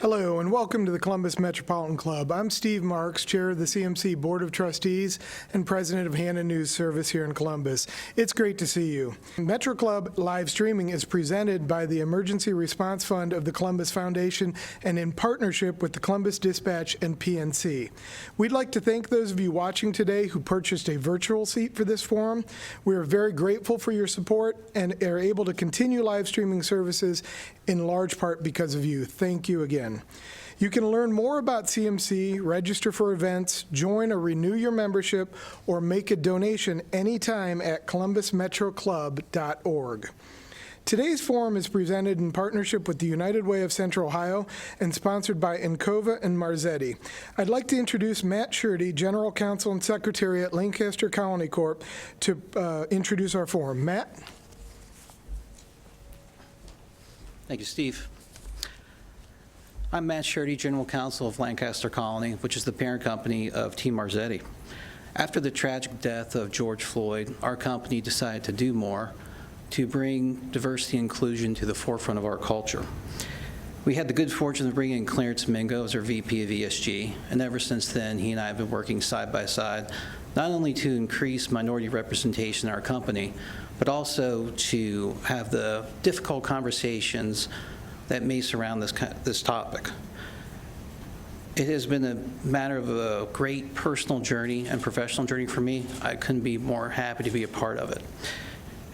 Hello and welcome to the Columbus Metropolitan Club. I'm Steve Marks, Chair of the CMC Board of Trustees and President of Hannah News Service here in Columbus. It's great to see you. Metro Club live streaming is presented by the Emergency Response Fund of the Columbus Foundation and in partnership with the Columbus Dispatch and PNC. We'd like to thank those of you watching today who purchased a virtual seat for this forum. We are very grateful for your support and are able to continue live streaming services in large part because of you. Thank you again. You can learn more about CMC, register for events, join or renew your membership, or make a donation anytime at columbusmetroclub.org. Today's forum is presented in partnership with the United Way of Central Ohio and sponsored by Encova and Marzetti. I'd like to introduce Matt Shurdy, General Counsel and Secretary at Lancaster Colony Corp., to introduce our forum. Matt? Thank you, Steve. I'm Matt Shurdy, General Counsel of Lancaster Colony, which is the parent company of Team Marzetti. After the tragic death of George Floyd, our company decided to do more to bring diversity and inclusion to the forefront of our culture. We had the good fortune of bringing in Clarence Mingo as our VP of ESG, and ever since then, he and I have been working side by side, not only to increase minority representation in our company, but also to have the difficult conversations that may surround this topic. It has been a matter of a great personal journey and professional journey for me. I couldn't be more happy to be a part of it.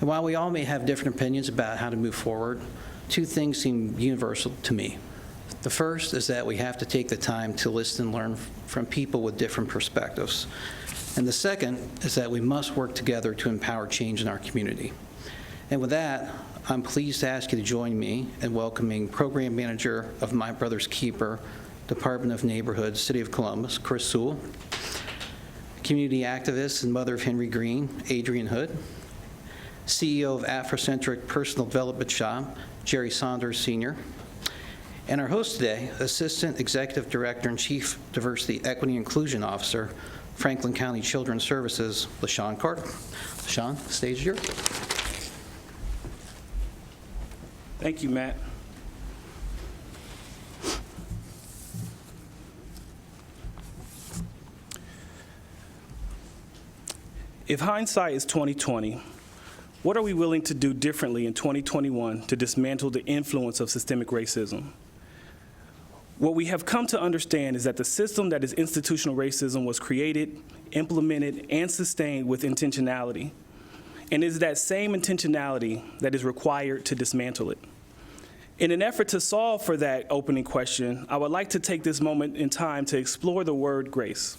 And while we all may have different opinions about how to move forward, two things seem universal to me. The first is that we have to take the time to listen and learn from people with different perspectives. And the second is that we must work together to empower change in our community. And with that, I'm pleased to ask you to join me in welcoming Program Manager of My Brother's Keeper, Department of Neighborhoods, City of Columbus, Chris Suel, community activist and mother of Henry Green, Adrienne Hood, CEO of Africentric Personal Development Shop, Jerry Saunders Sr., and our host today, Assistant Executive Director and Chief Diversity, Equity, and Inclusion Officer, Franklin County Children's Services, LaShaun Carter. LaShaun, the stage is yours. Thank you, Matt. If hindsight is 20/20, what are we willing to do differently in 2021 to dismantle the influence of systemic racism? What we have come to understand is that the system that is institutional racism was created, implemented, and sustained with intentionality, and it is that same intentionality that is required to dismantle it. In an effort to solve for that opening question, I would like to take this moment in time to explore the word grace.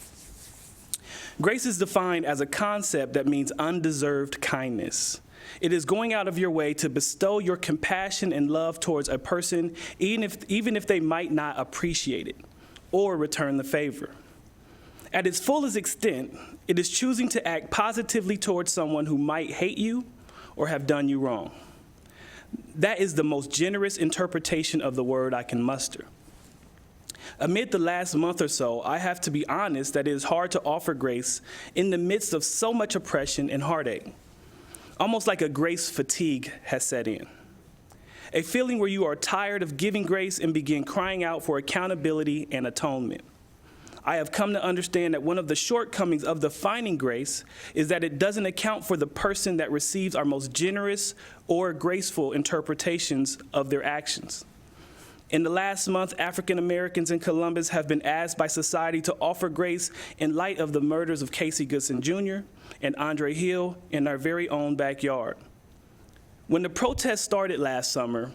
Grace is defined as a concept that means undeserved kindness. It is going out of your way to bestow your compassion and love towards a person, even if they might not appreciate it or return the favor. At its fullest extent, it is choosing to act positively towards someone who might hate you or have done you wrong. That is the most generous interpretation of the word I can muster. Amid the last month or so, I have to be honest that it is hard to offer grace in the midst of so much oppression and heartache. Almost like a grace fatigue has set in. A feeling where you are tired of giving grace and begin crying out for accountability and atonement. I have come to understand that one of the shortcomings of defining grace is that it doesn't account for the person that receives our most generous or graceful interpretations of their actions. In the last month, African Americans in Columbus have been asked by society to offer grace in light of the murders of Casey Goodson Jr. and Andre Hill in our very own backyard. When the protests started last summer,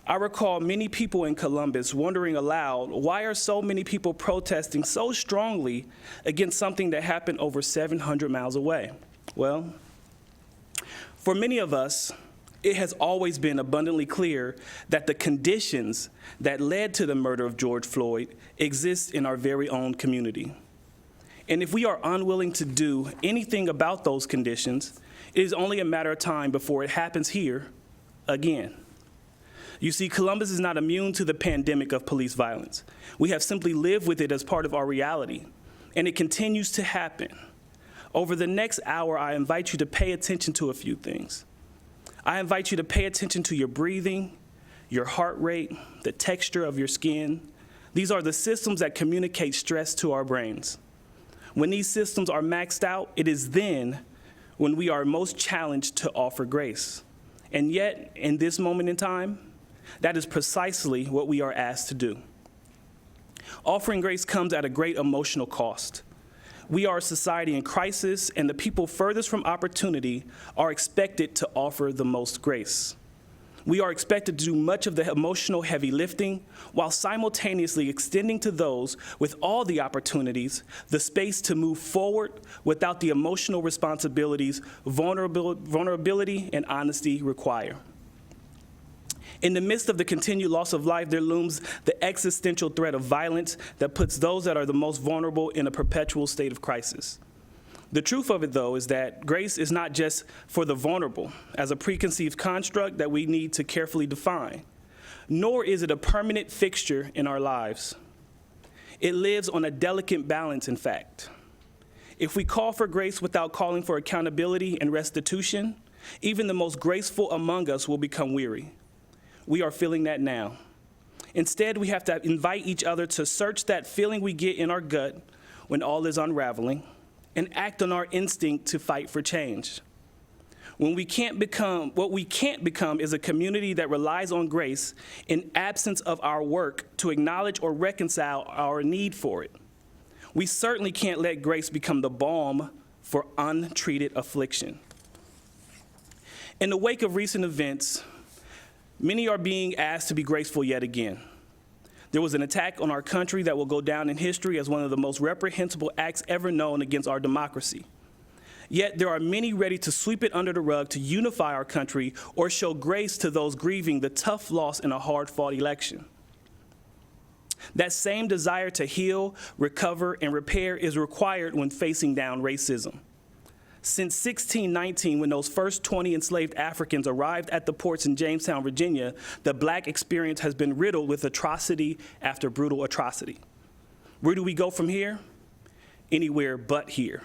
I recall many people in Columbus wondering aloud, why are so many people protesting so strongly against something that happened over 700 miles away? Well, for many of us, it has always been abundantly clear that the conditions that led to the murder of George Floyd exist in our very own community. And if we are unwilling to do anything about those conditions, it is only a matter of time before it happens here again. You see, Columbus is not immune to the pandemic of police violence. We have simply lived with it as part of our reality, and it continues to happen. Over the next hour, I invite you to pay attention to a few things. I invite you to pay attention to your breathing, your heart rate, the texture of your skin, These are the systems that communicate stress to our brains. When these systems are maxed out, it is then when we are most challenged to offer grace. And yet, in this moment in time, that is precisely what we are asked to do. Offering grace comes at a great emotional cost. We are a society in crisis, and the people furthest from opportunity are expected to offer the most grace. We are expected to do much of the emotional heavy lifting while simultaneously extending to those with all the opportunities the space to move forward without the emotional responsibilities vulnerability and honesty require. In the midst of the continued loss of life, there looms the existential threat of violence that puts those that are the most vulnerable in a perpetual state of crisis. The truth of it, though, is that grace is not just for the vulnerable as a preconceived construct that we need to carefully define, nor is it a permanent fixture in our lives. It lives on a delicate balance, in fact. If we call for grace without calling for accountability and restitution, even the most graceful among us will become weary. We are feeling that now. Instead, we have to invite each other to search that feeling we get in our gut when all is unraveling, and act on our instinct to fight for change. What we can't become is a community that relies on grace in absence of our work to acknowledge or reconcile our need for it. We certainly can't let grace become the balm for untreated affliction. In the wake of recent events, many are being asked to be graceful yet again. There was an attack on our country that will go down in history as one of the most reprehensible acts ever known against our democracy. Yet there are many ready to sweep it under the rug to unify our country or show grace to those grieving the tough loss in a hard-fought election. That same desire to heal, recover, and repair is required when facing down racism. Since 1619, when those first 20 enslaved Africans arrived at the ports in Jamestown, Virginia, the Black experience has been riddled with atrocity after brutal atrocity. Where do we go from here? Anywhere but here.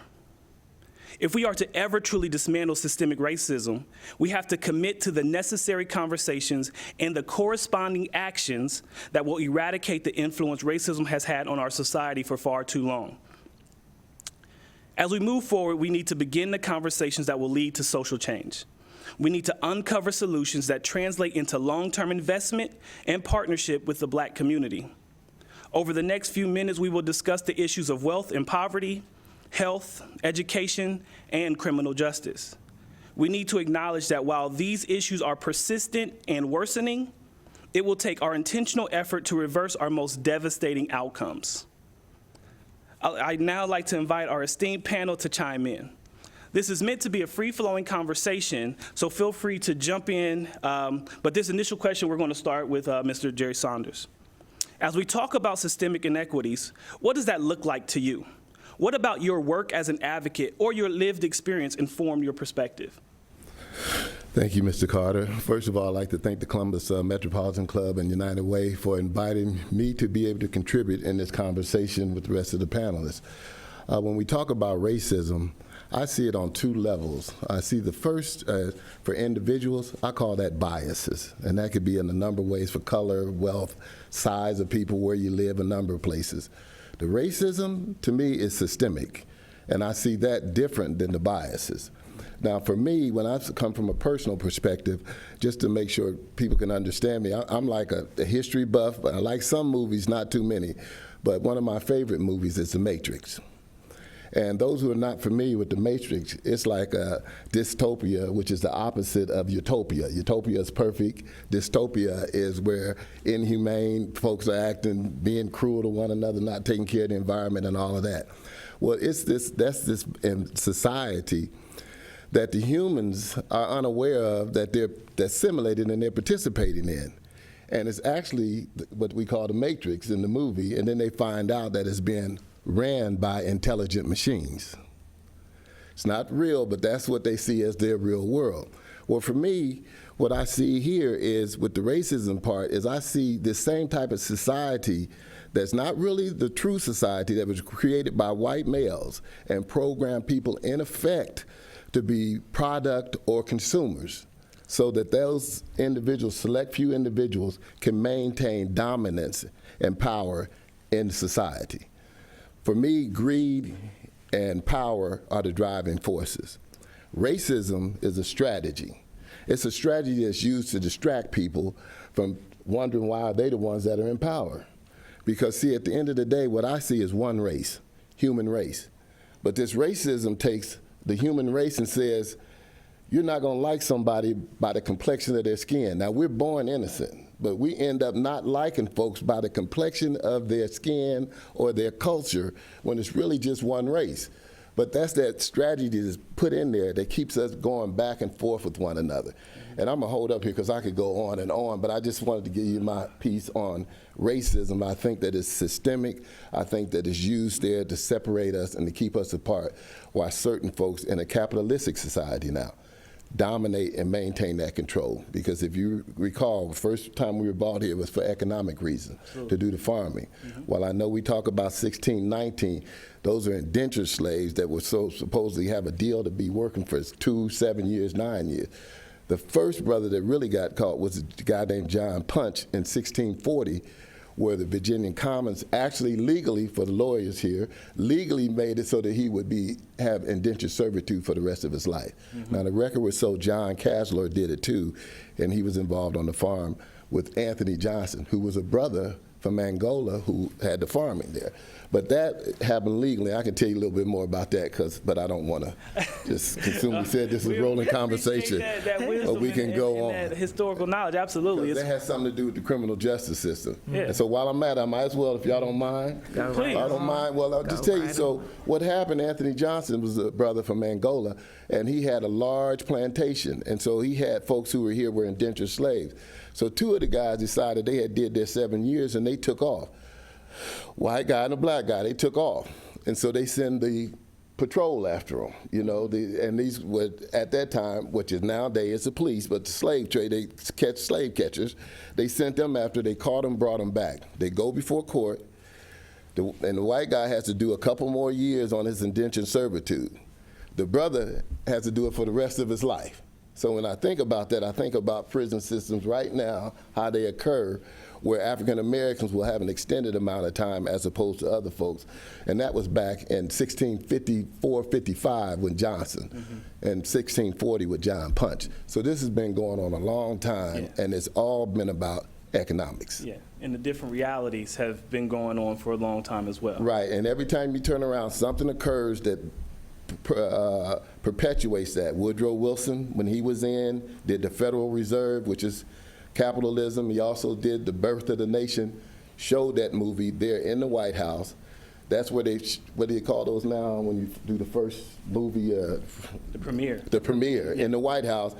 If we are to ever truly dismantle systemic racism, we have to commit to the necessary conversations and the corresponding actions that will eradicate the influence racism has had on our society for far too long. As we move forward, we need to begin the conversations that will lead to social change. We need to uncover solutions that translate into long-term investment and partnership with the Black community. Over the next few minutes, we will discuss the issues of wealth and poverty, health, education, and criminal justice. We need to acknowledge that while these issues are persistent and worsening, it will take our intentional effort to reverse our most devastating outcomes. I'd now like to invite our esteemed panel to chime in. This is meant to be a free-flowing conversation, so feel free to jump in. But this initial question, we're going to start with Mr. Jerry Saunders. As we talk about systemic inequities, what does that look like to you? What about your work as an advocate or your lived experience informed your perspective? Thank you, Mr. Carter. First of all, I'd like to thank the Columbus Metropolitan Club and United Way for inviting me to be able to contribute in this conversation with the rest of the panelists. When we talk about racism, I see it on two levels. I see the first, for individuals, I call that biases. And that could be in a number of ways for color, wealth, size of people, where you live, a number of places. The racism, to me, is systemic. And I see that different than the biases. Now, for me, when I come from a personal perspective, just to make sure people can understand me, I'm like a history buff, but I like some movies, not too many. But one of my favorite movies is The Matrix. And those who are not familiar with The Matrix, it's like a dystopia, which is the opposite of utopia. Utopia is perfect. Dystopia is where inhumane folks are acting, being cruel to one another, not taking care of the environment and all of that. Well, that's this in society that the humans are unaware of, that they're assimilated and they're participating in. And it's actually what we call the Matrix in the movie, and then they find out that it's being ran by intelligent machines. It's not real, but that's what they see as their real world. Well, for me, what I see here is, with the racism part, is I see this same type of society that's not really the true society that was created by white males and programmed people, in effect, to be product or consumers, so that those individuals, select few individuals, can maintain dominance and power in society. For me, greed and power are the driving forces. Racism is a strategy. It's a strategy that's used to distract people from wondering why they're the ones that are in power. Because see, at the end of the day, what I see is one race, human race. But this racism takes the human race and says, you're not gonna like somebody by the complexion of their skin. Now, we're born innocent, but we end up not liking folks by the complexion of their skin or their culture when it's really just one race. But that's that strategy that's put in there that keeps us going back and forth with one another. And I'm gonna hold up here because I could go on and on, but I just wanted to give you my piece on racism. I think that it's systemic. I think that it's used there to separate us and to keep us apart, while certain folks in a capitalistic society now dominate and maintain that control. Because if you recall, the first time we were brought here was for economic reasons, to do the farming. While I know we talk about 1619, those are indentured slaves that were supposedly have a deal to be working for 2, 7 years, 9 years. The first brother that really got caught was a guy named John Punch in 1640, where the Virginian Commons actually legally, for the lawyers here, legally made it so that he would have indentured servitude for the rest of his life. Now the record was so John Casler did it too, and he was involved on the farm with Anthony Johnson, who was a brother from Angola who had the farming there. But that happened legally. I can tell you a little bit more about that, but I don't want to just consume. We said this is a rolling conversation, but we can go on. That historical knowledge, absolutely. That has something to do with the criminal justice system. Yeah. And so while I'm at it, I might as well, if y'all don't mind. Please. I don't mind. Well, I'll just tell you, so what happened, Anthony Johnson was a brother from Angola, and he had a large plantation. And so he had folks who were here were indentured slaves. So two of the guys decided they had did their 7 years, and they took off. White guy and a black guy, they took off. And so they send the patrol after them, you know, and these were, at that time, which is nowadays the police, but the slave trade, they catch slave catchers. They sent them after, they caught them, brought them back. They go before court, and the white guy has to do a couple more years on his indentured servitude. The brother has to do it for the rest of his life. So when I think about that, I think about prison systems right now, how they occur, where African Americans will have an extended amount of time as opposed to other folks. And that was back in 1654-55 with Johnson, and 1640 with John Punch. So this has been going on a long time, and it's all been about economics. Yeah, and the different realities have been going on for a long time as well. Right, and every time you turn around, something occurs that perpetuates that. Woodrow Wilson, when he was in, did the Federal Reserve, which is capitalism. He also did The Birth of the Nation, showed that movie there in the White House. That's where what do you call those now when you do the first movie? The premiere. The premiere in the White House,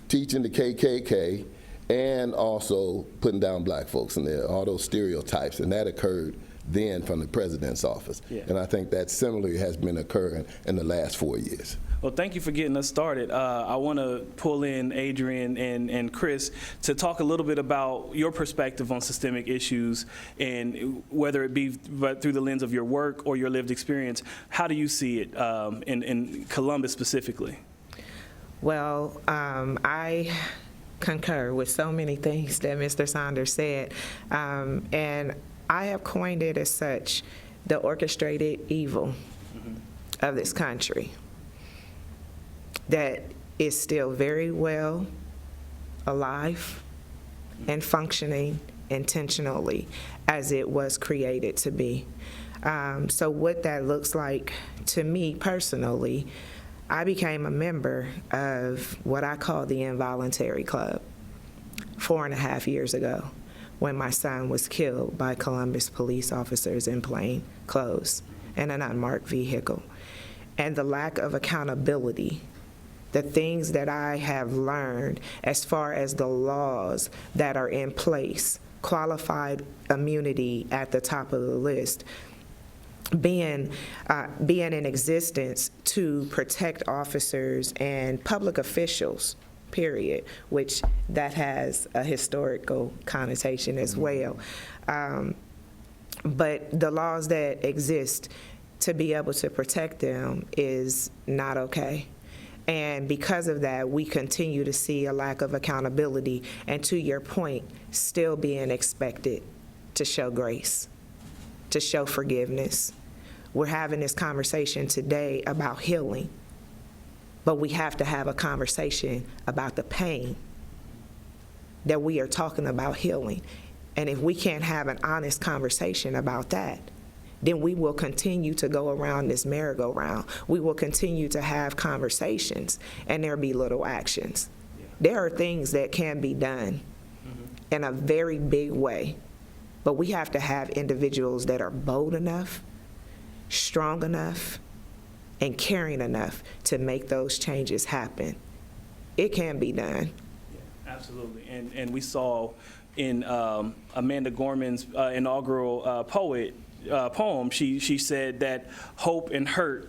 teaching the KKK and also putting down black folks in there, all those stereotypes, and that occurred then from the president's office. And I think that similarly has been occurring in the last 4 years. Well, thank you for getting us started. I want to pull in Adrienne and Chris to talk a little bit about your perspective on systemic issues, and whether it be through the lens of your work or your lived experience. How do you see it in Columbus specifically? Well, I concur with so many things that Mr. Saunders said, and I have coined it as such, the orchestrated evil of this country that is still very well alive and functioning intentionally as it was created to be. So what that looks like to me personally, I became a member of what I call the Involuntary Club 4.5 years ago, when my son was killed by Columbus police officers in plain clothes in an unmarked vehicle. And the lack of accountability, the things that I have learned as far as the laws that are in place, qualified immunity at the top of the list, being in existence to protect officers and public officials, period, which that has a historical connotation as well. But the laws that exist to be able to protect them is not okay. And because of that, we continue to see a lack of accountability, and to your point, still being expected to show grace to show forgiveness. We're having this conversation today about healing, but we have to have a conversation about the pain that we are talking about healing. And if we can't have an honest conversation about that, then we will continue to go around this merry-go-round. We will continue to have conversations, and there'll be little actions. There are things that can be done in a very big way, but we have to have individuals that are bold enough, strong enough, and caring enough to make those changes happen. It can be done. Yeah, absolutely. And we saw in Amanda Gorman's inaugural poem, she said that hope and hurt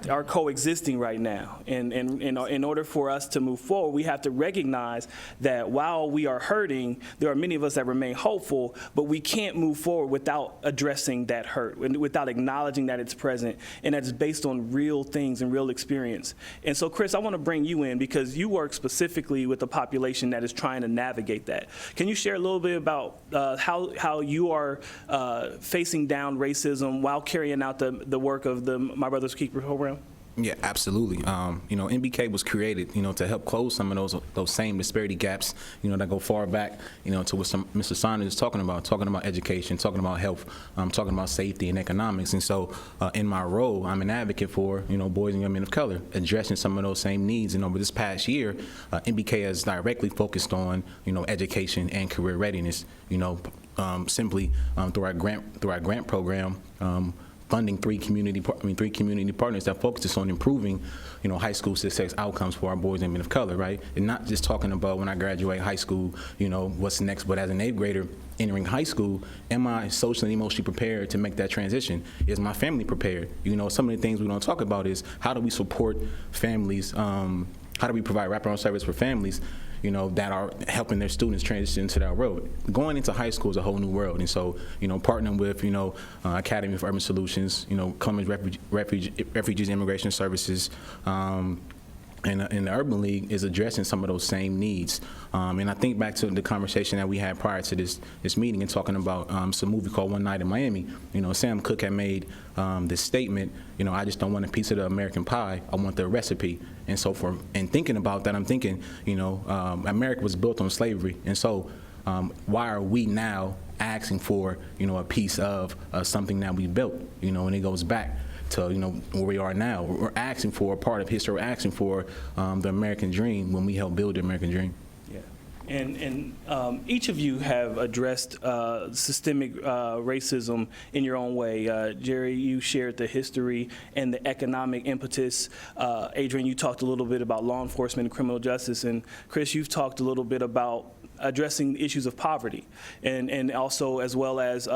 are coexisting right now. And in order for us to move forward, we have to recognize that while we are hurting, there are many of us that remain hopeful, but we can't move forward without addressing that hurt, without acknowledging that it's present, and that's based on real things and real experience. And so, Chris, I want to bring you in because you work specifically with the population that is trying to navigate that. Can you share a little bit about how you are facing down racism while carrying out the work of the My Brother's Keeper program? Yeah, absolutely. NBK was created, to help close some of those same disparity gaps, that go far back, to what Mr. Saunders is talking about education, talking about health, talking about safety and economics. And so in my role, I'm an advocate for, boys and young men of color, addressing some of those same needs. And over this past year, NBK has directly focused on, education and career readiness, simply through our grant program, funding three community partners that focuses on improving, high school success outcomes for our boys and men of color, right? And not just talking about when I graduate high school, what's next, but as an 8th grader entering high school, am I socially and emotionally prepared to make that transition? Is my family prepared? Some of the things we don't talk about is how do we support families, how do we provide wraparound service for families that are helping their students transition into that road. Going into high school is a whole new world. And so, partnering with, Academy for Urban Solutions, Columbus Refugees and Immigration Services, and the Urban League is addressing some of those same needs. And I think back to the conversation that we had prior to this meeting and talking about some movie called One Night in Miami. Sam Cooke had made this statement, I just don't want a piece of the American pie, I want the recipe. And so and thinking about that, I'm thinking, America was built on slavery. And so why are we now asking for, a piece of something that we built, and it goes back to where we are now. We're asking for a part of history. We're asking for the American dream when we help build the American dream. Yeah, and each of you have addressed systemic racism in your own way. Jerry, you shared the history and the economic impetus. Adrienne, you talked a little bit about law enforcement and criminal justice, and Chris, you've talked a little bit about addressing issues of poverty and also as well as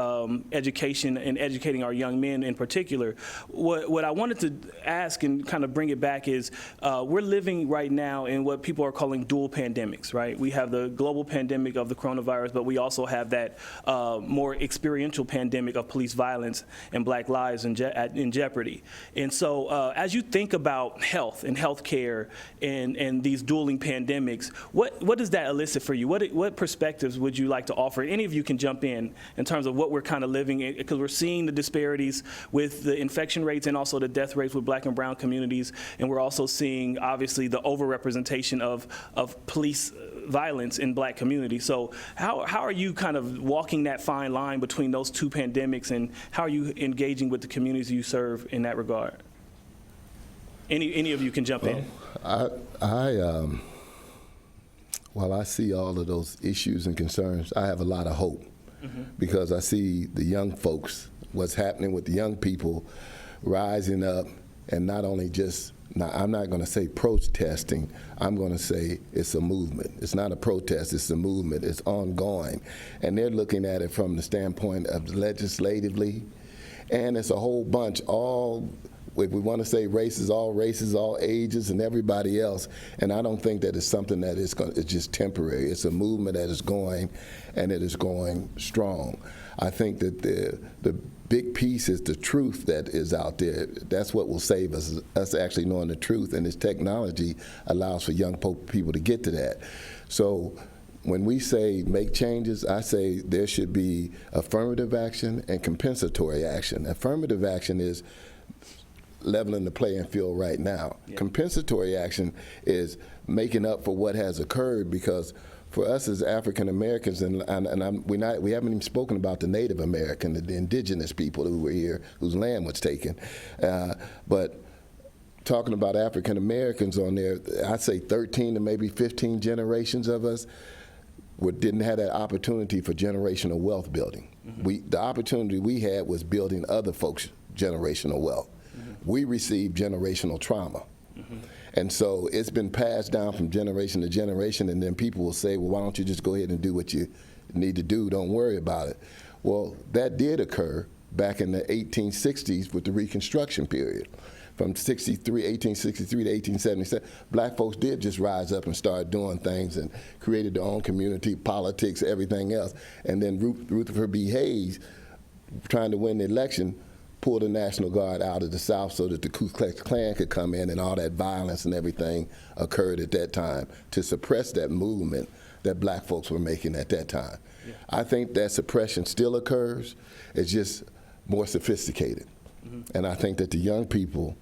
education and educating our young men in particular. What I wanted to ask and kind of bring it back is we're living right now in what people are calling dual pandemics, right? We have the global pandemic of the coronavirus, but we also have that more experiential pandemic of police violence and Black lives in jeopardy. And so as you think about health and healthcare and these dueling pandemics, what does that elicit for you? What perspectives would you like to offer? Any of you can jump in terms of what we're kind of living in, because we're seeing the disparities with the infection rates and also the death rates with Black and brown communities, and we're also seeing, obviously, the overrepresentation of police violence in Black communities. So how are you kind of walking that fine line between those two pandemics, and how are you engaging with the communities you serve in that regard? Any of you can jump in. While I see all of those issues and concerns, I have a lot of hope because I see the young folks, what's happening with the young people rising up, and not only just, now I'm not going to say protesting, I'm going to say it's a movement. It's not a protest, it's a movement, it's ongoing. And they're looking at it from the standpoint of legislatively, and it's a whole bunch, if we want to say races, all ages, and everybody else. And I don't think that it's something that it's just temporary. It's a movement that is going, and it is going strong. I think that the big piece is the truth that is out there. That's what will save us actually knowing the truth, and this technology allows for young people to get to that. So when we say make changes, I say there should be affirmative action and compensatory action. Affirmative action is leveling the playing field right now. Yeah. Compensatory action is making up for what has occurred, because for us as African Americans, we haven't even spoken about the Native American, the indigenous people who were here, whose land was taken. But talking about African Americans on there, I'd say 13 to maybe 15 generations of us didn't have that opportunity for generational wealth building. Mm-hmm. The opportunity we had was building other folks' generational wealth. Mm-hmm. We received generational trauma. Mm-hmm. And so it's been passed down from generation to generation, and then people will say, well, why don't you just go ahead and do what you need to do? Don't worry about it. Well, that did occur back in the 1860s with the Reconstruction period. From 1863 to 1877, black folks did just rise up and start doing things and created their own community, politics, everything else. And then Rutherford B. Hayes, trying to win the election, pulled the National Guard out of the South so that the Ku Klux Klan could come in, and all that violence and everything occurred at that time to suppress that movement that black folks were making at that time. Yeah. I think that suppression still occurs. It's just more sophisticated. Mm-hmm. And I think that the young people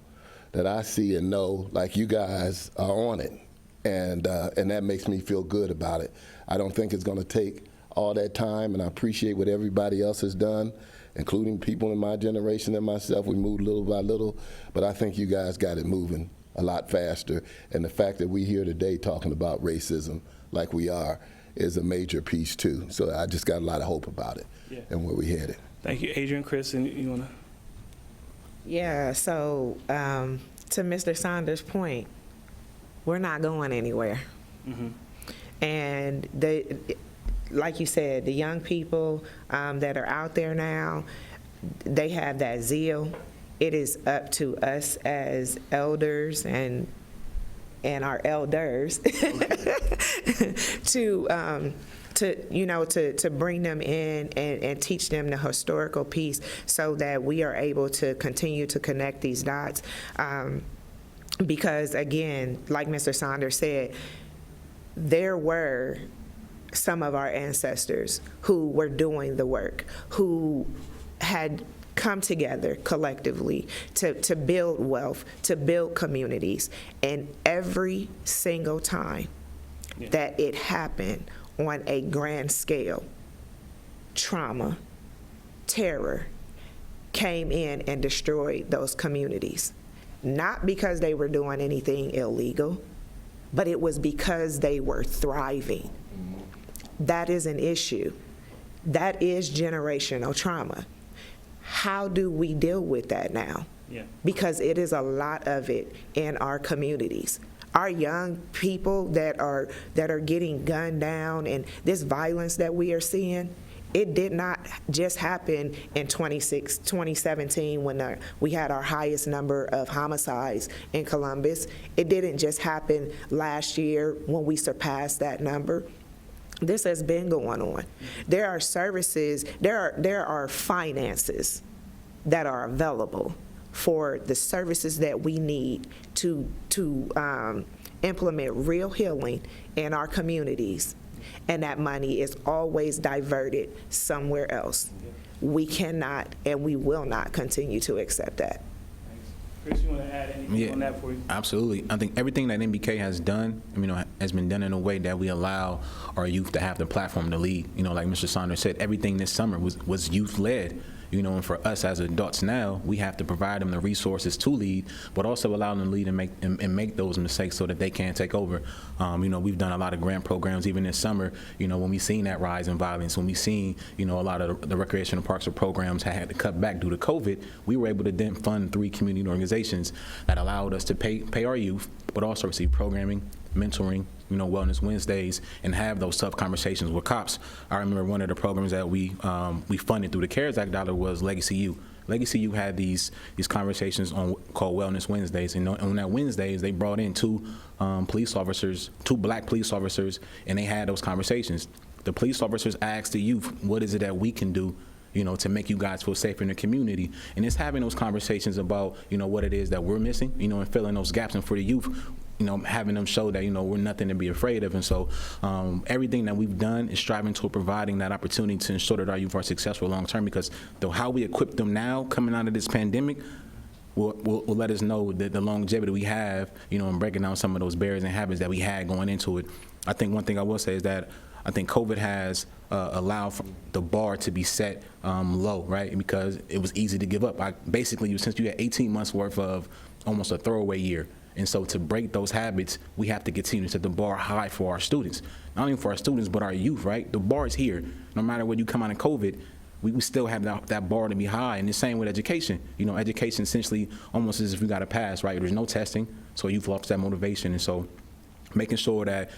that I see and know, like you guys, are on it. And that makes me feel good about it. I don't think it's going to take all that time, and I appreciate what everybody else has done, including people in my generation and myself. We moved little by little, but I think you guys got it moving a lot faster. And the fact that we're here today talking about racism like we are is a major piece too. So I just got a lot of hope about it and where we're headed. Thank you, Adrienne. Chris, and you want to? Yeah, so to Mr. Saunders' point, we're not going anywhere. Mm-hmm. And like you said, the young people that are out there now, they have that zeal. It is up to us as elders and our elders to bring them in and teach them the historical piece so that we are able to continue to connect these dots. Because again, like Mr. Saunders said, there were some of our ancestors who were doing the work, who had come together collectively to build wealth, to build communities. And every single time that it happened on a grand scale, trauma, terror came in and destroyed those communities. Not because they were doing anything illegal, but it was because they were thriving. That is an issue. That is generational trauma. How do we deal with that now? Yeah. Because it is a lot of it in our communities. Our young people that are getting gunned down, and this violence that we are seeing, it did not just happen in 2017 when we had our highest number of homicides in Columbus. It didn't just happen last year when we surpassed that number. This has been going on. There are services, there are finances that are available for the services that we need to implement real healing in our communities, and that money is always diverted somewhere else. We cannot and we will not continue to accept that. Chris, you want to add anything on that for you? Absolutely. I think everything that NBK has done, has been done in a way that we allow our youth to have the platform to lead. Like Mr. Saunders said, everything this summer was youth-led. And for us as adults now, we have to provide them the resources to lead, but also allow them to lead and make those mistakes so that they can take over. We've done a lot of grant programs even this summer. When we seen that rise in violence, when we seen a lot of the recreational parks or programs had to cut back due to COVID, we were able to then fund 3 community organizations that allowed us to pay our youth, but also receive programming, mentoring, Wellness Wednesdays, and have those tough conversations with cops. I remember one of the programs that we funded through the CARES Act dollar was Legacy U. Legacy U had these conversations called Wellness Wednesdays, and on that Wednesdays they brought in 2 police officers, 2 black police officers, and they had those conversations. The police officers asked the youth, what is it that we can do to make you guys feel safer in the community? And it's having those conversations about, what it is that we're missing, and filling those gaps. And for the youth, having them show that, we're nothing to be afraid of. And so everything that we've done is striving toward providing that opportunity to ensure that our youth are successful long term, because how we equip them now coming out of this pandemic will let us know that the longevity we have, in breaking down some of those barriers and habits that we had going into it. I think one thing I will say is that I think COVID has allowed for the bar to be set low, right? Because it was easy to give up. Since you had 18 months worth of almost a throwaway year. And so to break those habits, we have to continue to set the bar high for our students. Not only for our students, but our youth, right? The bar is here. No matter where you come out of COVID, we still have that bar to be high. And the same with education. Education essentially almost as if we got a pass, right? There's no testing, so you've lost that motivation. And so making sure that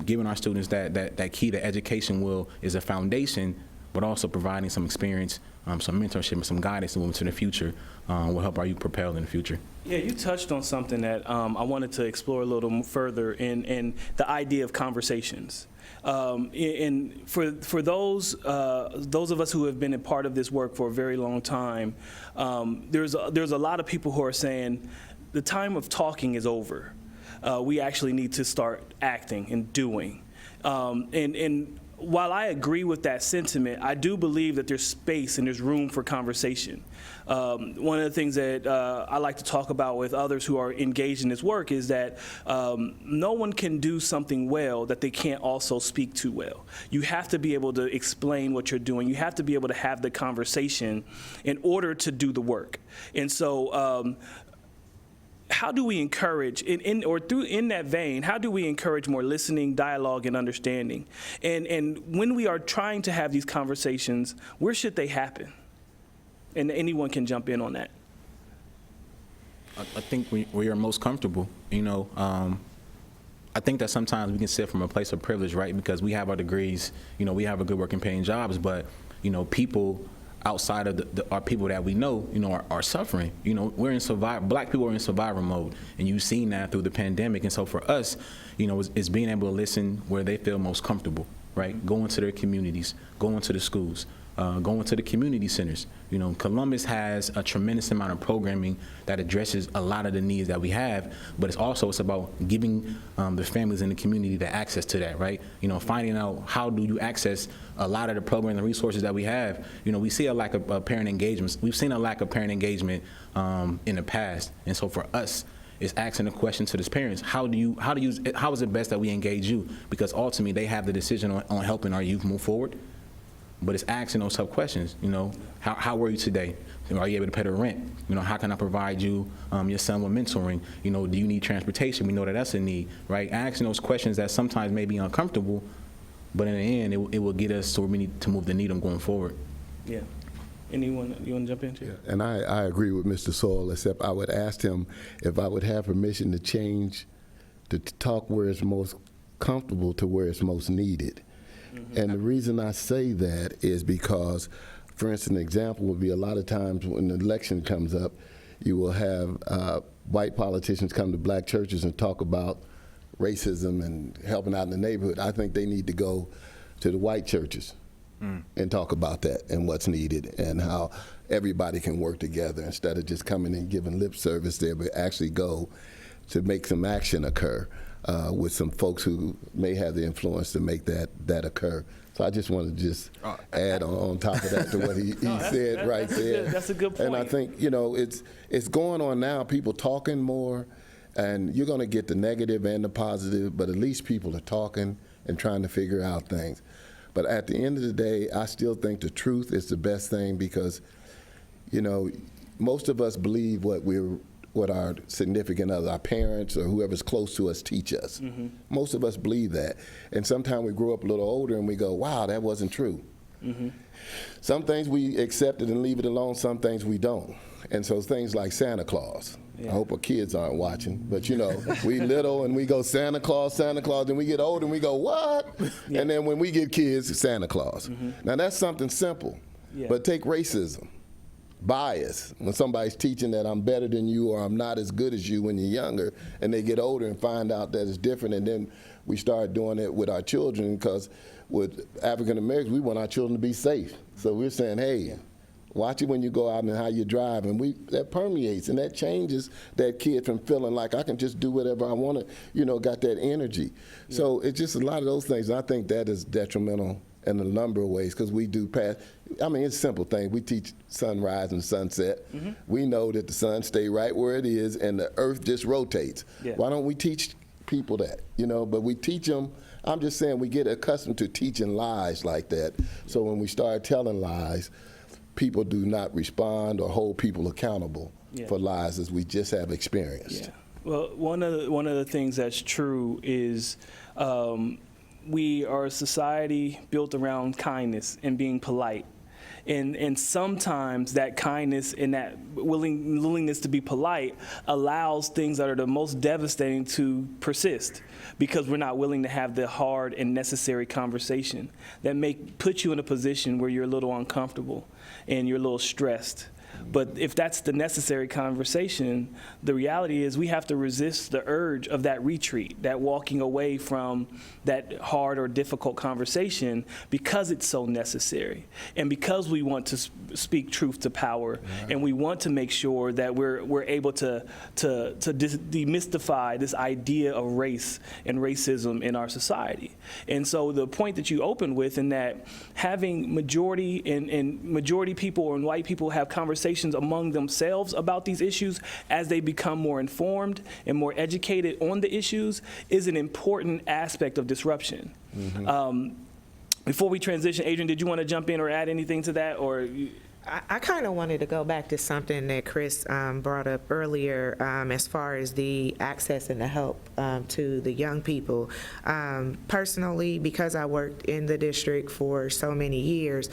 giving our students that key to education is a foundation, but also providing some experience, some mentorship, and some guidance to move into the future will help our youth propel in the future. Yeah, you touched on something that I wanted to explore a little further in the idea of conversations. And for those of us who have been a part of this work for a very long time, there's a lot of people who are saying the time of talking is over. We actually need to start acting and doing. And while I agree with that sentiment, I do believe that there's space and there's room for conversation. One of the things that I like to talk about with others who are engaged in this work is that no one can do something well that they can't also speak to well. You have to be able to explain what you're doing. You have to be able to have the conversation in order to do the work. And so how do we encourage, in that vein, how do we encourage more listening, dialogue, and understanding? And when we are trying to have these conversations, where should they happen? And anyone can jump in on that. I think we are most comfortable. I think that sometimes we can sit from a place of privilege, right? Because we have our degrees, we have a good working paying jobs, but people outside of our people that we know, are suffering. We're in survival. Black people are in survival mode, and you've seen that through the pandemic. And so for us, it's being able to listen where they feel most comfortable, right? Going to their communities, going to the schools, going to the community centers. Columbus has a tremendous amount of programming that addresses a lot of the needs that we have, but it's about giving the families in the community the access to that, right? Finding out how do you access a lot of the programs and resources that we have. We see a lack of parent engagement. We've seen a lack of parent engagement in the past, and so for us, it's asking the question to the parents: how is it best that we engage you? Because ultimately, they have the decision on helping our youth move forward. But it's asking those tough questions. How were you today? Are you able to pay the rent? How can I provide you your son with mentoring? Do you need transportation? We know that that's a need, right? Asking those questions that sometimes may be uncomfortable, but in the end, it will get us to where we need to move the needle going forward. Yeah. Anyone, you want to jump in? Yeah. And I agree with Mr. Suel, except I would ask him if I would have permission to change, to talk where it's most comfortable to where it's most needed. Mm-hmm. And the reason I say that is because, for instance, an example would be a lot of times when the election comes up, you will have white politicians come to black churches and talk about racism and helping out in the neighborhood. I think they need to go to the white churches and talk about that and what's needed and how everybody can work together instead of just coming and giving lip service there, but actually go to make some action occur. With some folks who may have the influence to make that occur. So I just wanted to just add on top of that to what he said right there. That's a good point. And I think, it's going on now, people talking more, and you're going to get the negative and the positive, but at least people are talking and trying to figure out things. But at the end of the day, I still think the truth is the best thing because, most of us believe what our significant other, our parents or whoever's close to us teach us. Mm-hmm. Most of us believe that. And sometimes we grow up a little older and we go, wow, that wasn't true. Mm-hmm. Some things we accept it and leave it alone, some things we don't. And so things like Santa Claus. Yeah. I hope our kids aren't watching, but we little and we go Santa Claus, then we get older and we go, what? Yeah. And then when we get kids, it's Santa Claus. Mm-hmm. Now that's something simple, but take racism. Bias, when somebody's teaching that I'm better than you or I'm not as good as you when you're younger, and they get older and find out that it's different, and then we start doing it with our children because with African Americans, we want our children to be safe. So we're saying, hey, Watch it when you go out and how you drive, and that permeates and that changes that kid from feeling like I can just do whatever I want to, got that energy. Yeah. So it's just a lot of those things. And I think that is detrimental in a number of ways because we do pass. I mean, it's a simple thing. We teach sunrise and sunset. Mm-hmm. We know that the sun stay right where it is and the earth just rotates. Yeah. Why don't we teach people that? But we teach them. I'm just saying we get accustomed to teaching lies like that. So when we start telling lies, people do not respond or hold people accountable for lies as we just have experienced. Yeah. Well, one of the things that's true is we are a society built around kindness and being polite. And sometimes that kindness and that willingness to be polite allows things that are the most devastating to persist because we're not willing to have the hard and necessary conversation that may put you in a position where you're a little uncomfortable and you're a little stressed. But if that's the necessary conversation, the reality is we have to resist the urge of that retreat, that walking away from that hard or difficult conversation because it's so necessary. And because we want to speak truth to power, and we want to make sure that we're able to demystify this idea of race and racism in our society. And so the point that you opened with in that having majority and majority people and white people have conversations among themselves about these issues as they become more informed and more educated on the issues is an important aspect of disruption. Mm-hmm. Before we transition, Adrienne, did you want to jump in or add anything to that? Or I kind of wanted to go back to something that Chris brought up earlier as far as the access and the help to the young people. Personally, because I worked in the district for so many years,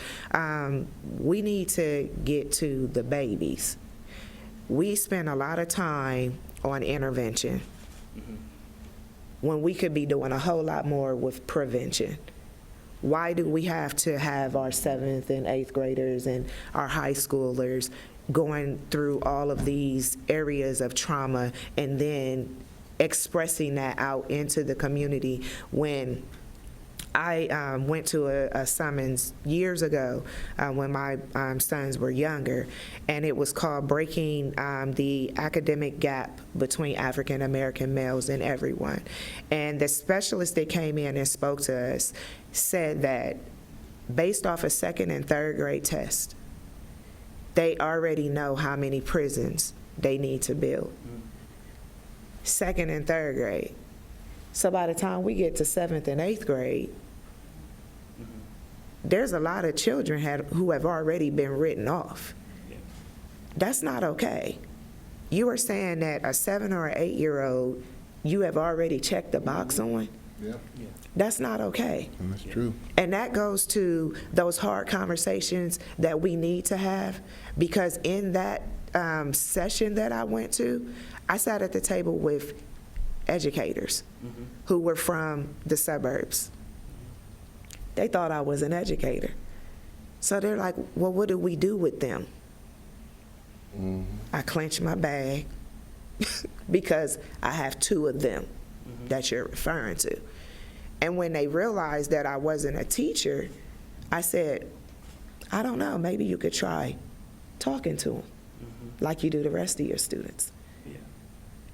we need to get to the babies. We spend a lot of time on intervention when we could be doing a whole lot more with prevention. Why do we have to have our 7th and 8th graders and our high schoolers going through all of these areas of trauma and then expressing that out into the community when I went to a summons years ago when my sons were younger, and it was called Breaking the Academic Gap Between African American Males and Everyone. And the specialist that came in and spoke to us said that based off of 2nd and 3rd grade tests, they already know how many prisons they need to build. 2nd and 3rd grade. So by the time we get to 7th and 8th grade, there's a lot of children who have already been written off. That's not okay. You are saying that a 7 or an 8-year-old you have already checked the box on? Yeah. That's not okay. And that's true. And that goes to those hard conversations that we need to have, because in that session that I went to, I sat at the table with educators who were from the suburbs. They thought I was an educator. So they're like, well, what do we do with them? I clenched my bag because I have 2 of them that you're referring to. And when they realized that I wasn't a teacher, I said, I don't know, maybe you could try talking to them like you do the rest of your students. Yeah.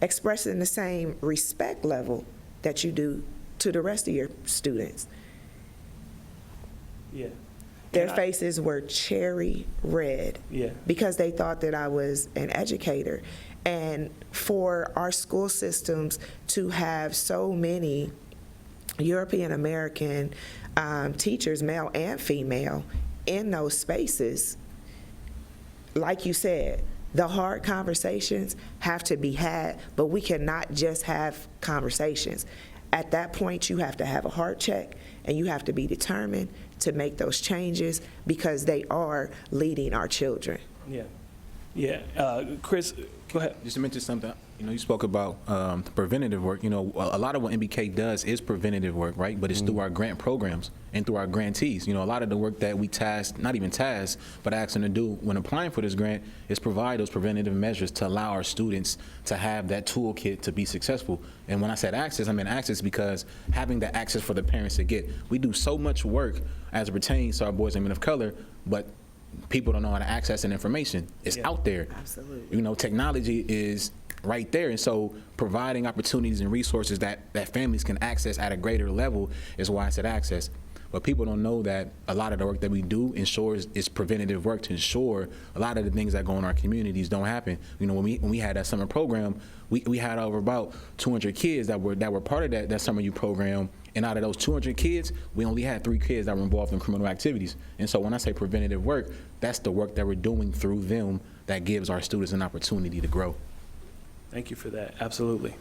Expressing the same respect level that you do to the rest of your students. Yeah. Their faces were cherry red because they thought that I was an educator. And for our school systems to have so many European American teachers, male and female, in those spaces, like you said, the hard conversations have to be had, but we cannot just have conversations. At that point, you have to have a heart check, and you have to be determined to make those changes because they are leading our children. Yeah. Chris, go ahead. Just to mention something, you spoke about the preventative work. A lot of what MBK does is preventative work, right? But it's through our grant programs and through our grantees. A lot of the work that we not even task, but ask them to do when applying for this grant is provide those preventative measures to allow our students to have that toolkit to be successful. And when I said access, I mean access because having the access for the parents to get. We do so much work as it pertains to our boys and men of color, but people don't know how to access that information. It's out there. Absolutely. You know, technology is right there, and so providing opportunities and resources that families can access at a greater level is why I said access. But people don't know that a lot of the work that we do is preventative work to ensure a lot of the things that go in our communities don't happen. You know, when we had that summer program, we had over about 200 kids that were part of that summer youth program. And out of those 200 kids, we only had 3 kids that were involved in criminal activities. And so when I say preventative work, that's the work that we're doing through them that gives our students an opportunity to grow. Thank you for that. Absolutely.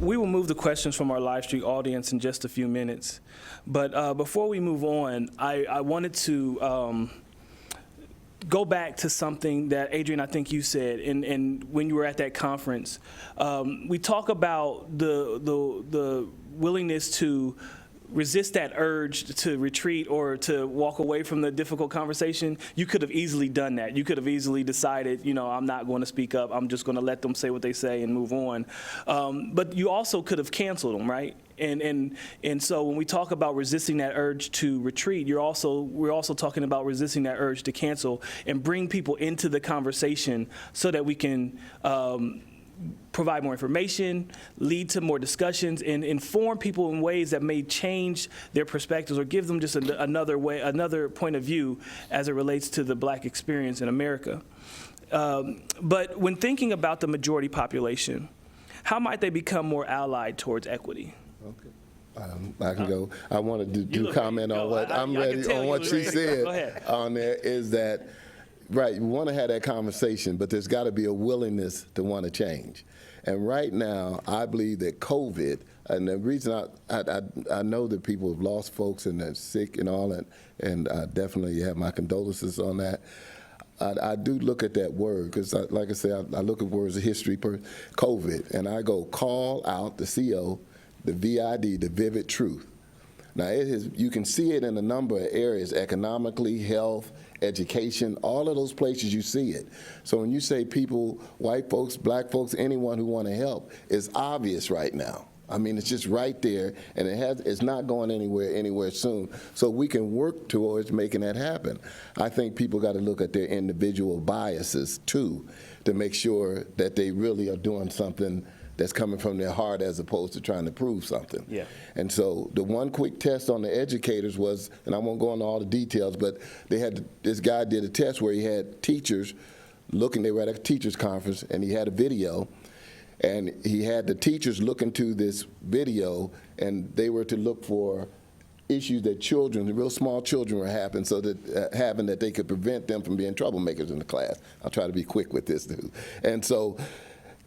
We will move the questions from our live stream audience in just a few minutes. But before we move on, I wanted to go back to something that, Adrienne, I think you said, and when you were at that conference. We talk about the willingness to resist that urge to retreat or to walk away from the difficult conversation. You could have easily done that. You could have easily decided, you know, I'm not going to speak up. I'm just going to let them say what they say and move on. But you also could have canceled them, right? And so when we talk about resisting that urge to retreat, we're also talking about resisting that urge to cancel and bring people into the conversation so that we can provide more information, lead to more discussions, and inform people in ways that may change their perspectives or give them just another point of view as it relates to the Black experience in America. But when thinking about the majority population, how might they become more allied towards equity? Okay. I can go. I wanted to do comment on what I'm ready on what she said on there is that, right, we want to have that conversation, but there's got to be a willingness to want to change. And right now, I believe that COVID, and the reason I know that people have lost folks and they're sick and all that, and I definitely have my condolences on that. I do look at that word because, like I said, I look at words of history, COVID, and I go call out the CO, the VID, the vivid truth. Now, you can see it in a number of areas, economically, health, education, all of those places you see it. So when you say people, white folks, Black folks, anyone who want to help, it's obvious right now. I mean, it's just right there, and it's not going anywhere soon. So we can work towards making that happen. I think people got to look at their individual biases, too, to make sure that they really are doing something that's coming from their heart as opposed to trying to prove something. Yeah. And so the one quick test on the educators was, and I won't go into all the details, but this guy did a test where he had teachers they were at a teachers conference, and he had a video, and he had the teachers look into this video, and they were to look for issues that children, the real small children, were having, so that they could prevent them from being troublemakers in the class. I'll try to be quick with this, too. And so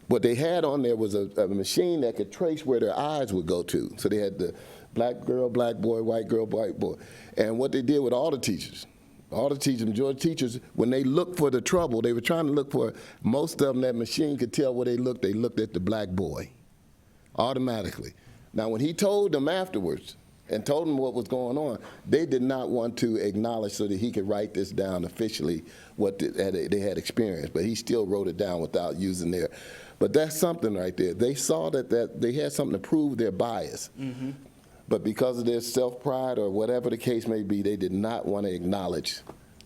what they had on there was a machine that could trace where their eyes would go to. So they had the black girl, black boy, white girl, white boy. And what they did with all the teachers, majority teachers, when they looked for the trouble, they were trying to look for, most of them, that machine could tell where they looked at the black boy, automatically. Now, when he told them afterwards and told them what was going on, they did not want to acknowledge so that he could write this down officially, what they had experienced, but he still wrote it down without using their. But that's something right there. They saw that they had something to prove their bias. Mm-hmm. But because of their self-pride or whatever the case may be, they did not want to acknowledge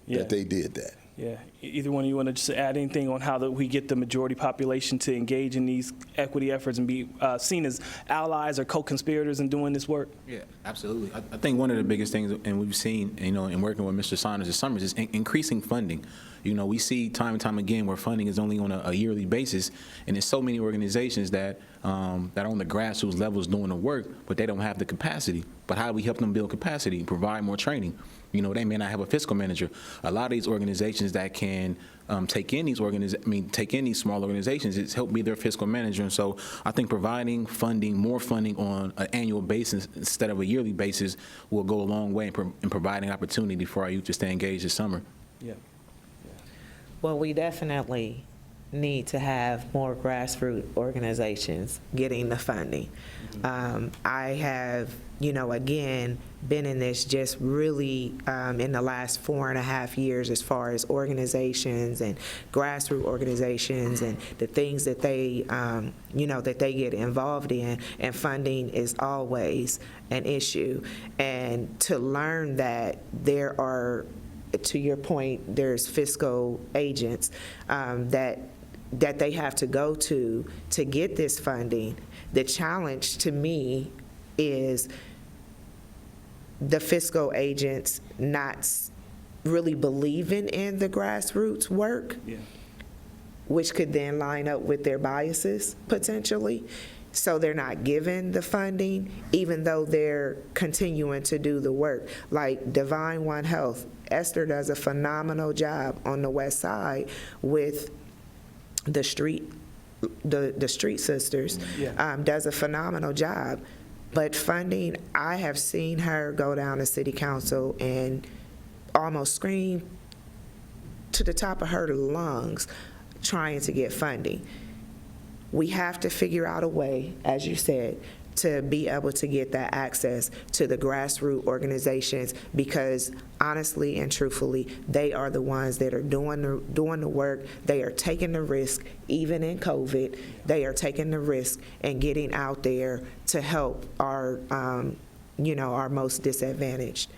that they did that. Yeah. Either one of you want to just add anything on how we get the majority population to engage in these equity efforts and be seen as allies or co-conspirators in doing this work? Yeah, absolutely. I think one of the biggest things, and we've seen, you know, in working with Mr. Saunders this summer, is increasing funding. You know, we see time and time again where funding is only on a yearly basis, and there's so many organizations that are on the grassroots levels doing the work, but they don't have the capacity. But how do we help them build capacity, provide more training? You know, they may not have a fiscal manager. A lot of these organizations that can take in these small organizations, it's help be their fiscal manager. And so I think providing funding, more funding on an annual basis instead of a yearly basis will go a long way in providing opportunity for our youth to stay engaged this summer. Yeah. Well, we definitely need to have more grassroots organizations getting the funding. I have, again, been in this just really in the last 4.5 years as far as organizations and grassroots organizations and the things that they, that they get involved in, and funding is always an issue. And to learn that there are to your point, there's fiscal agents that they have to go to get this funding. The challenge to me is the fiscal agents not really believing in the grassroots work, which could then line up with their biases potentially. So they're not given the funding, even though they're continuing to do the work. Like Divine One Health, Esther does a phenomenal job on the West Side with the street sisters, does a phenomenal job. But funding, I have seen her go down to city council and almost scream to the top of her lungs trying to get funding. We have to figure out a way, as you said, to be able to get that access to the grassroots organizations, because honestly and truthfully, they are the ones that are doing the work. They are taking the risk, even in COVID. They are taking the risk and getting out there to help our, our most disadvantaged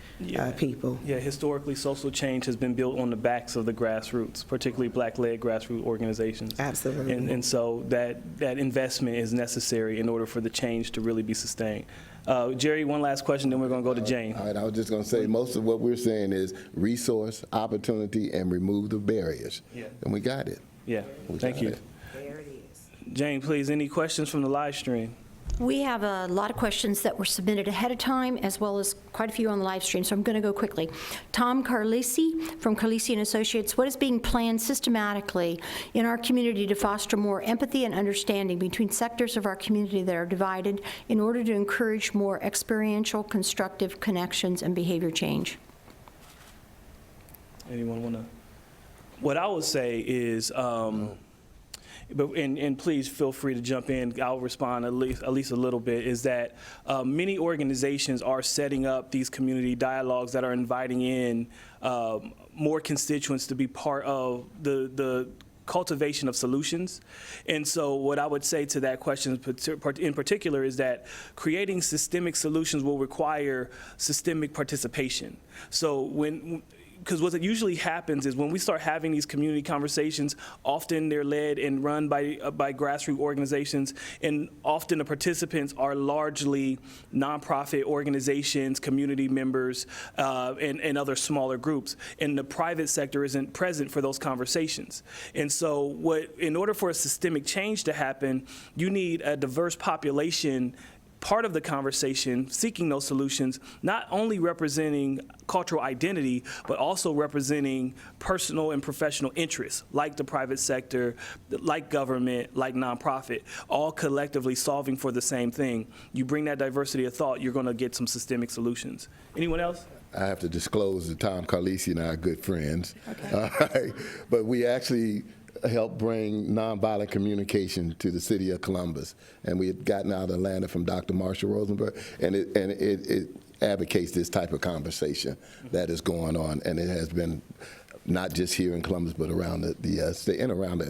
people. Yeah, historically, social change has been built on the backs of the grassroots, particularly Black-led grassroots organizations. Absolutely. And so that investment is necessary in order for the change to really be sustained. Jerry, one last question, then we're going to go to Jane. All right, I was just going to say, most of what we're saying is resource, opportunity, and remove the barriers. Yeah. And we got it. Yeah, thank you. There it is. Jane, please, any questions from the live stream? We have a lot of questions that were submitted ahead of time, as well as quite a few on the live stream, so I'm going to go quickly. Tom Carlisi from Carlisi & Associates, what is being planned systematically in our community to foster more empathy and understanding between sectors of our community that are divided in order to encourage more experiential, constructive connections and behavior change? Anyone want to? What I would say is, and please feel free to jump in. I'll respond at least a little bit. Is that many organizations are setting up these community dialogues that are inviting in more constituents to be part of the cultivation of solutions. And so what I would say to that question in particular is that creating systemic solutions will require systemic participation. So because what usually happens is when we start having these community conversations, often they're led and run by grassroots organizations, and often the participants are largely nonprofit organizations, community members, and other smaller groups. And the private sector isn't present for those conversations. And so in order for a systemic change to happen, you need a diverse population part of the conversation, seeking those solutions, not only representing cultural identity, but also representing personal and professional interests, like the private sector, like government, like nonprofit, all collectively solving for the same thing. You bring that diversity of thought, you're going to get some systemic solutions. Anyone else? I have to disclose that Tom Carlisi and I are good friends. Okay. All right. But we actually helped bring nonviolent communication to the city of Columbus. And we had gotten out of Atlanta from Dr. Marshall Rosenberg, and it advocates this type of conversation that is going on. And it has been not just here in Columbus, but around the state and around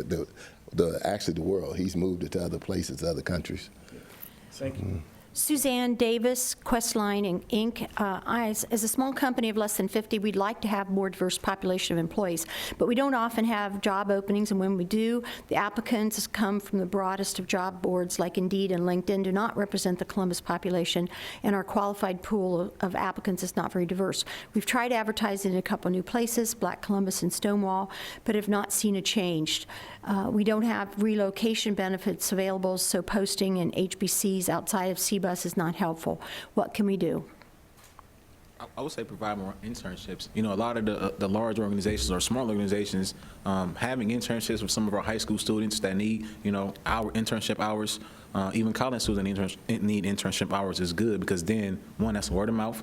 actually the world. He's moved it to other places, other countries. Thank you. Suzanne Davis, Questline Inc. As a small company of less than 50, we'd like to have more diverse population of employees, but we don't often have job openings, and when we do, the applicants come from the broadest of job boards like Indeed and LinkedIn do not represent the Columbus population, and our qualified pool of applicants is not very diverse. We've tried advertising in a couple new places, Black Columbus and Stonewall, but have not seen a change. We don't have relocation benefits available, so posting in HBCs outside of CBUS is not helpful. What can we do? I would say provide more internships. You know, a lot of the large organizations or small organizations having internships with some of our high school students that need, our internship hours. Even college students need internship hours is good, because then, one, that's word of mouth,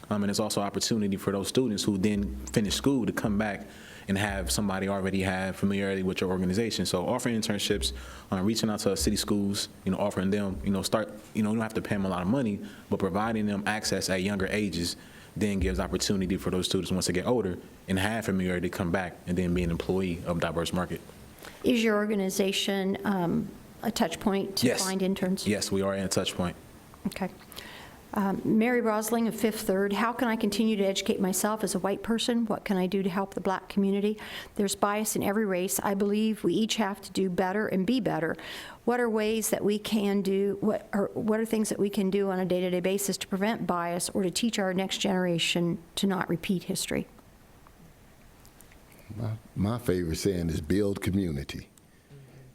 and it's also opportunity for those students who then finish school to come back and have somebody already have familiarity with your organization. So offering internships, reaching out to city schools, offering them, you don't have to pay them a lot of money, but providing them access at younger ages then gives opportunity for those students once they get older and have familiarity to come back and then be an employee of a diverse market. Is your organization a touch point to Yes. find interns? Yes, we are in a touch point. Okay. Mary Rosling of Fifth Third, how can I continue to educate myself as a white person? What can I do to help the black community? There's bias in every race. I believe we each have to do better and be better. What are ways that we can do, what are things that we can do on a day-to-day basis to prevent bias or to teach our next generation to not repeat history? My favorite saying is build community.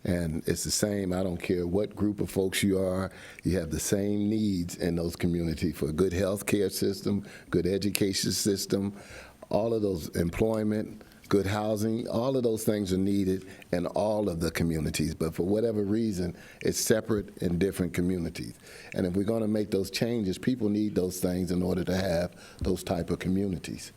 And it's the same, I don't care what group of folks you are, you have the same needs in those communities for a good health care system, good education system, all of those employment, good housing, all of those things are needed in all of the communities. But for whatever reason, it's separate in different communities. And if we're going to make those changes, people need those things in order to have those type of communities.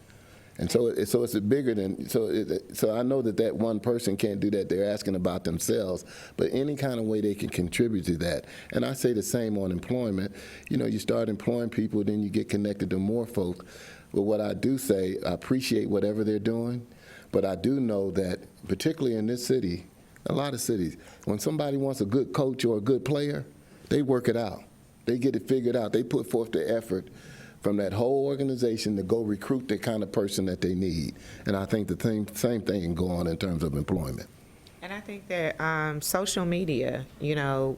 And so it's a bigger than, so I know that one person can't do that. They're asking about themselves, but any kind of way they can contribute to that. And I say the same on employment. You know, you start employing people, then you get connected to more folk. But what I do say, I appreciate whatever they're doing, but I do know that, particularly in this city, a lot of cities, when somebody wants a good coach or a good player, they work it out. They get it figured out. They put forth the effort from that whole organization to go recruit the kind of person that they need. And I think the same thing can go on in terms of employment. And I think that social media, you know,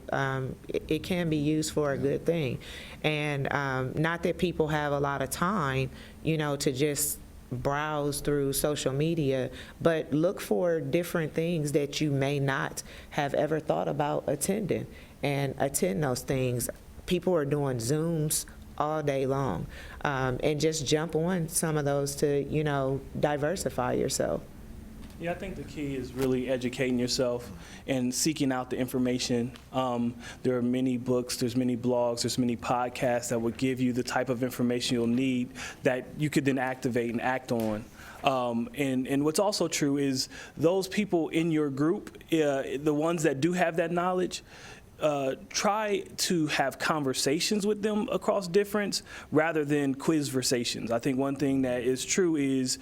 it can be used for a good thing. And not that people have a lot of time, you know, to just browse through social media, but look for different things that you may not have ever thought about attending, and attend those things. People are doing Zooms all day long, and just jump on some of those to, you know, diversify yourself. Yeah, I think the key is really educating yourself and seeking out the information. There are many books, there's many blogs, there's many podcasts that will give you the type of information you'll need that you could then activate and act on. And what's also true is those people in your group, the ones that do have that knowledge, try to have conversations with them across difference rather than quizversations. I think one thing that is true is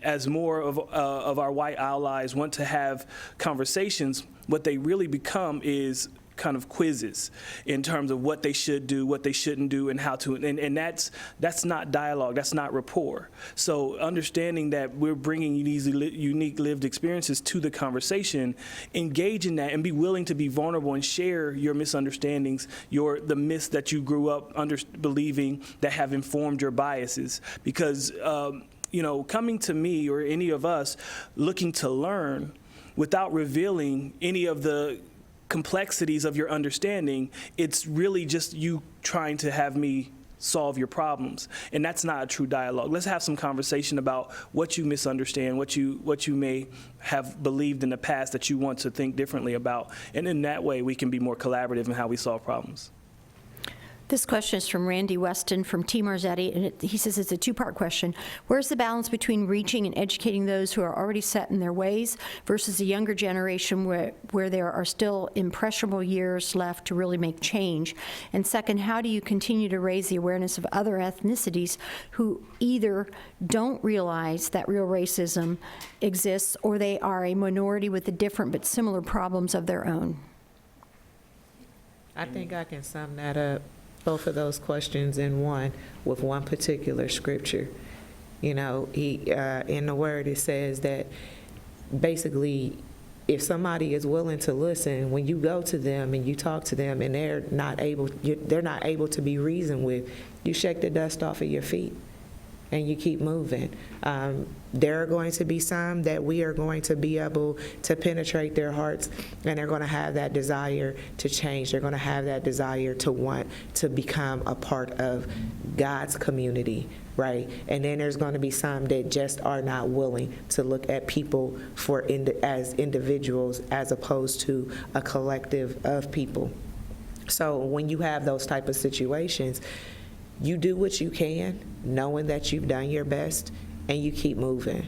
as more of our white allies want to have conversations, what they really become is kind of quizzes in terms of what they should do, what they shouldn't do, and how to, and that's not dialogue, that's not rapport. So understanding that we're bringing these unique lived experiences to the conversation, engage in that and be willing to be vulnerable and share your misunderstandings, the myths that you grew up believing that have informed your biases. Because you know, coming to me or any of us looking to learn without revealing any of the complexities of your understanding, it's really just you trying to have me solve your problems, and that's not a true dialogue. Let's have some conversation about what you misunderstand, what you may have believed in the past that you want to think differently about, and in that way we can be more collaborative in how we solve problems. This question is from Randy Weston from T. Marzetti, and he says it's a two-part question. Where's the balance between reaching and educating those who are already set in their ways versus the younger generation where there are still impressionable years left to really make change? And second, how do you continue to raise the awareness of other ethnicities who either don't realize that real racism exists or they are a minority with the different but similar problems of their own? I think I can sum that up, both of those questions in one, with one particular scripture. You know, in the Word it says that basically if somebody is willing to listen, when you go to them and you talk to them and they're not able to be reasoned with, you shake the dust off of your feet and you keep moving. There are going to be some that we are going to be able to penetrate their hearts, and they're going to have that desire to change. They're going to have that desire to want to become a part of God's community, right? And then there's going to be some that just are not willing to look at people as individuals as opposed to a collective of people. So when you have those type of situations, you do what you can, knowing that you've done your best, and you keep moving.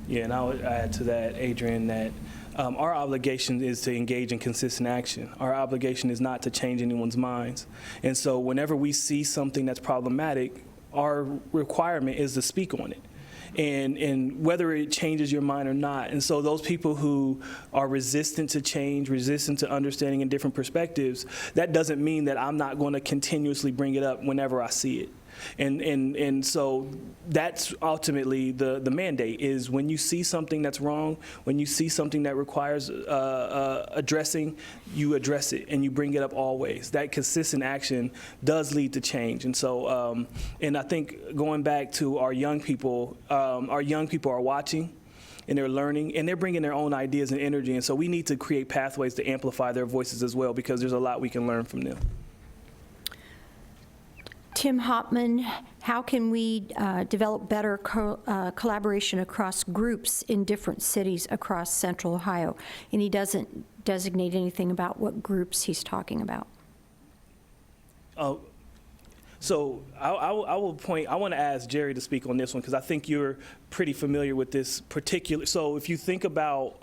Yeah, and I would add to that, Adrienne, that our obligation is to engage in consistent action. Our obligation is not to change anyone's minds. And so whenever we see something that's problematic, our requirement is to speak on it. and whether it changes your mind or not. And so those people who are resistant to change, resistant to understanding and different perspectives, that doesn't mean that I'm not going to continuously bring it up whenever I see it. And so that's ultimately the mandate, is when you see something that's wrong, when you see something that requires addressing, you address it and you bring it up always. That consistent action does lead to change. And so, and I think going back to our young people are watching and they're learning and they're bringing their own ideas and energy. And so we need to create pathways to amplify their voices as well, because there's a lot we can learn from them. Tim Hopman, how can we develop better collaboration across groups in different cities across Central Ohio? And he doesn't designate anything about what groups he's talking about. So I want to ask Jerry to speak on this one, because I think you're pretty familiar with this particular. So if you think about,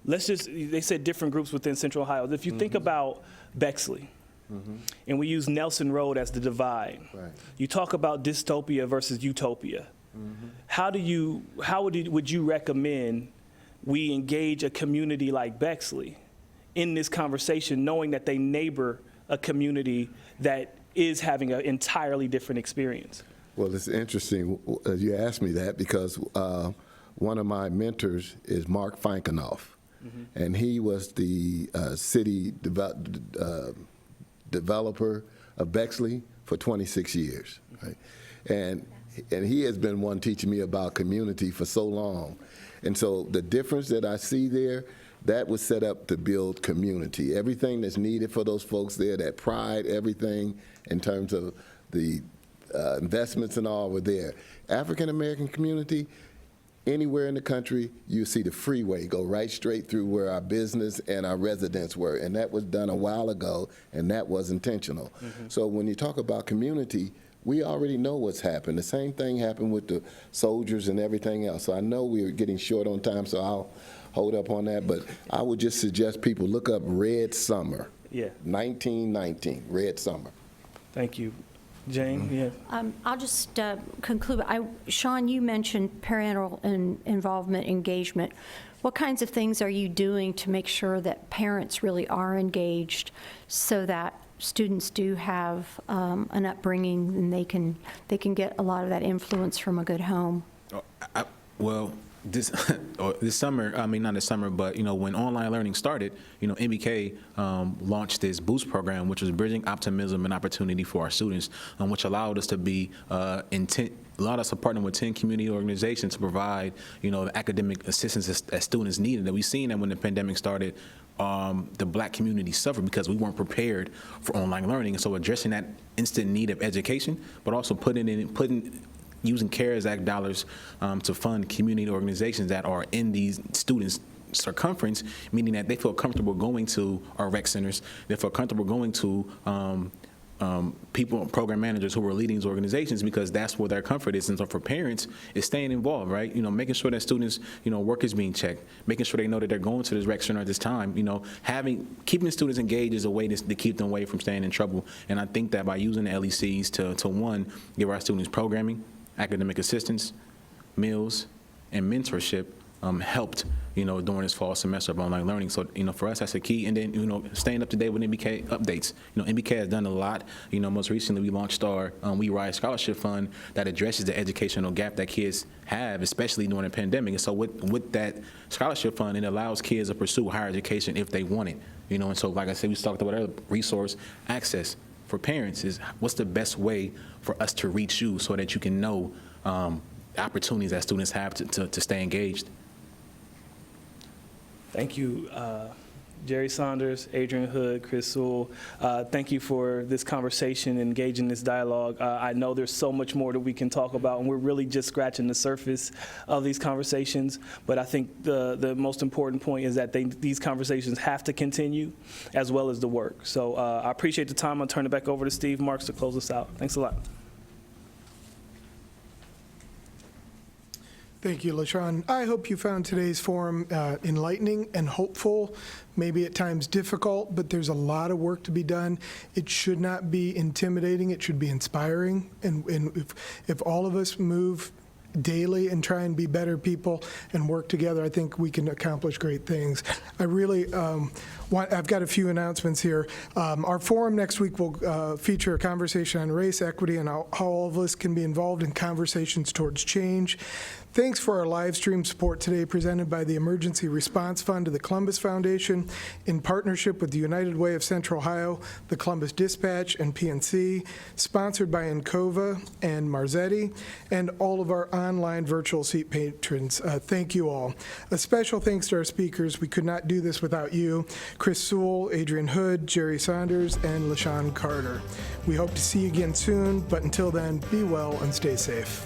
they said different groups within Central Ohio. If you think about Bexley, and we use Nelson Road as the divide. Right. You talk about dystopia versus utopia. How would you recommend we engage a community like Bexley in this conversation, knowing that they neighbor a community that is having an entirely different experience? Well, it's interesting you asked me that, because one of my mentors is Mark Finkenoff, and he was the city developer of Bexley for 26 years, right? And he has been one teaching me about community for so long. And so the difference that I see there, that was set up to build community. Everything that's needed for those folks there, that pride, everything in terms of the investments and all were there. African American community, anywhere in the country, you see the freeway go right straight through where our business and our residents were, and that was done a while ago, and that was intentional. So when you talk about community, we already know what's happened. The same thing happened with the soldiers and everything else. So I know we're getting short on time, so I'll hold up on that, but I would just suggest people look up Red Summer. Yeah. 1919, Red Summer. Thank you. Jane, yeah. I'll just conclude. Sean, you mentioned parental involvement, engagement. What kinds of things are you doing to make sure that parents really are engaged so that students do have an upbringing and they can get a lot of that influence from a good home? Well, this summer, I mean, not this summer, but, when online learning started, MBK launched this Boost program, which was bridging optimism and opportunity for our students, which allowed us to be allowed us to partner with 10 community organizations to provide, the academic assistance that students needed. And we've seen that when the pandemic started, the Black community suffered because we weren't prepared for online learning. And so addressing that instant need of education, but also using CARES Act dollars to fund community organizations that are in these students' circumference, meaning that they feel comfortable going to our rec centers, they feel comfortable going to program managers who are leading these organizations, because that's where their comfort is. And so for parents, it's staying involved, right? Making sure that students, work is being checked, making sure they know that they're going to this rec center at this time, keeping the students engaged is a way to keep them away from staying in trouble. And I think that by using the LECs to one, give our students programming, academic assistance, meals, and mentorship helped, during this fall semester of online learning. So, for us, that's a key. And then, staying up to date with MBK updates. MBK has done a lot. Most recently, we launched our We Rise Scholarship Fund that addresses the educational gap that kids have, especially during the pandemic. And so with that scholarship fund, it allows kids to pursue higher education if they want it. And so, like I said, we talked about earlier, resource access for parents is what's the best way for us to reach you so that you can know opportunities that students have to stay engaged. Thank you, Jerry Saunders, Adrienne Hood, Chris Suel. Thank you for this conversation, engaging this dialogue. I know there's so much more that we can talk about, and we're really just scratching the surface of these conversations. But I think the most important point is that these conversations have to continue, as well as the work. So I appreciate the time. I'll turn it back over to Steve Marks to close us out. Thanks a lot. Thank you, LaShaun. I hope you found today's forum enlightening and hopeful, maybe at times difficult, but there's a lot of work to be done. It should not be intimidating. It should be inspiring. And if all of us move daily and try and be better people and work together, I think we can accomplish great things. I really I've got a few announcements here. Our forum next week will feature a conversation on race, equity, and how all of us can be involved in conversations towards change. Thanks for our live stream support today, presented by the Emergency Response Fund of the Columbus Foundation in partnership with the United Way of Central Ohio, the Columbus Dispatch, and PNC, sponsored by Encova and Marzetti, and all of our online virtual seat patrons. Thank you all. A special thanks to our speakers. We could not do this without you, Chris Suel, Adrienne Hood, Jerry Saunders, and LaShaun Carter. We hope to see you again soon, but until then, be well and stay safe.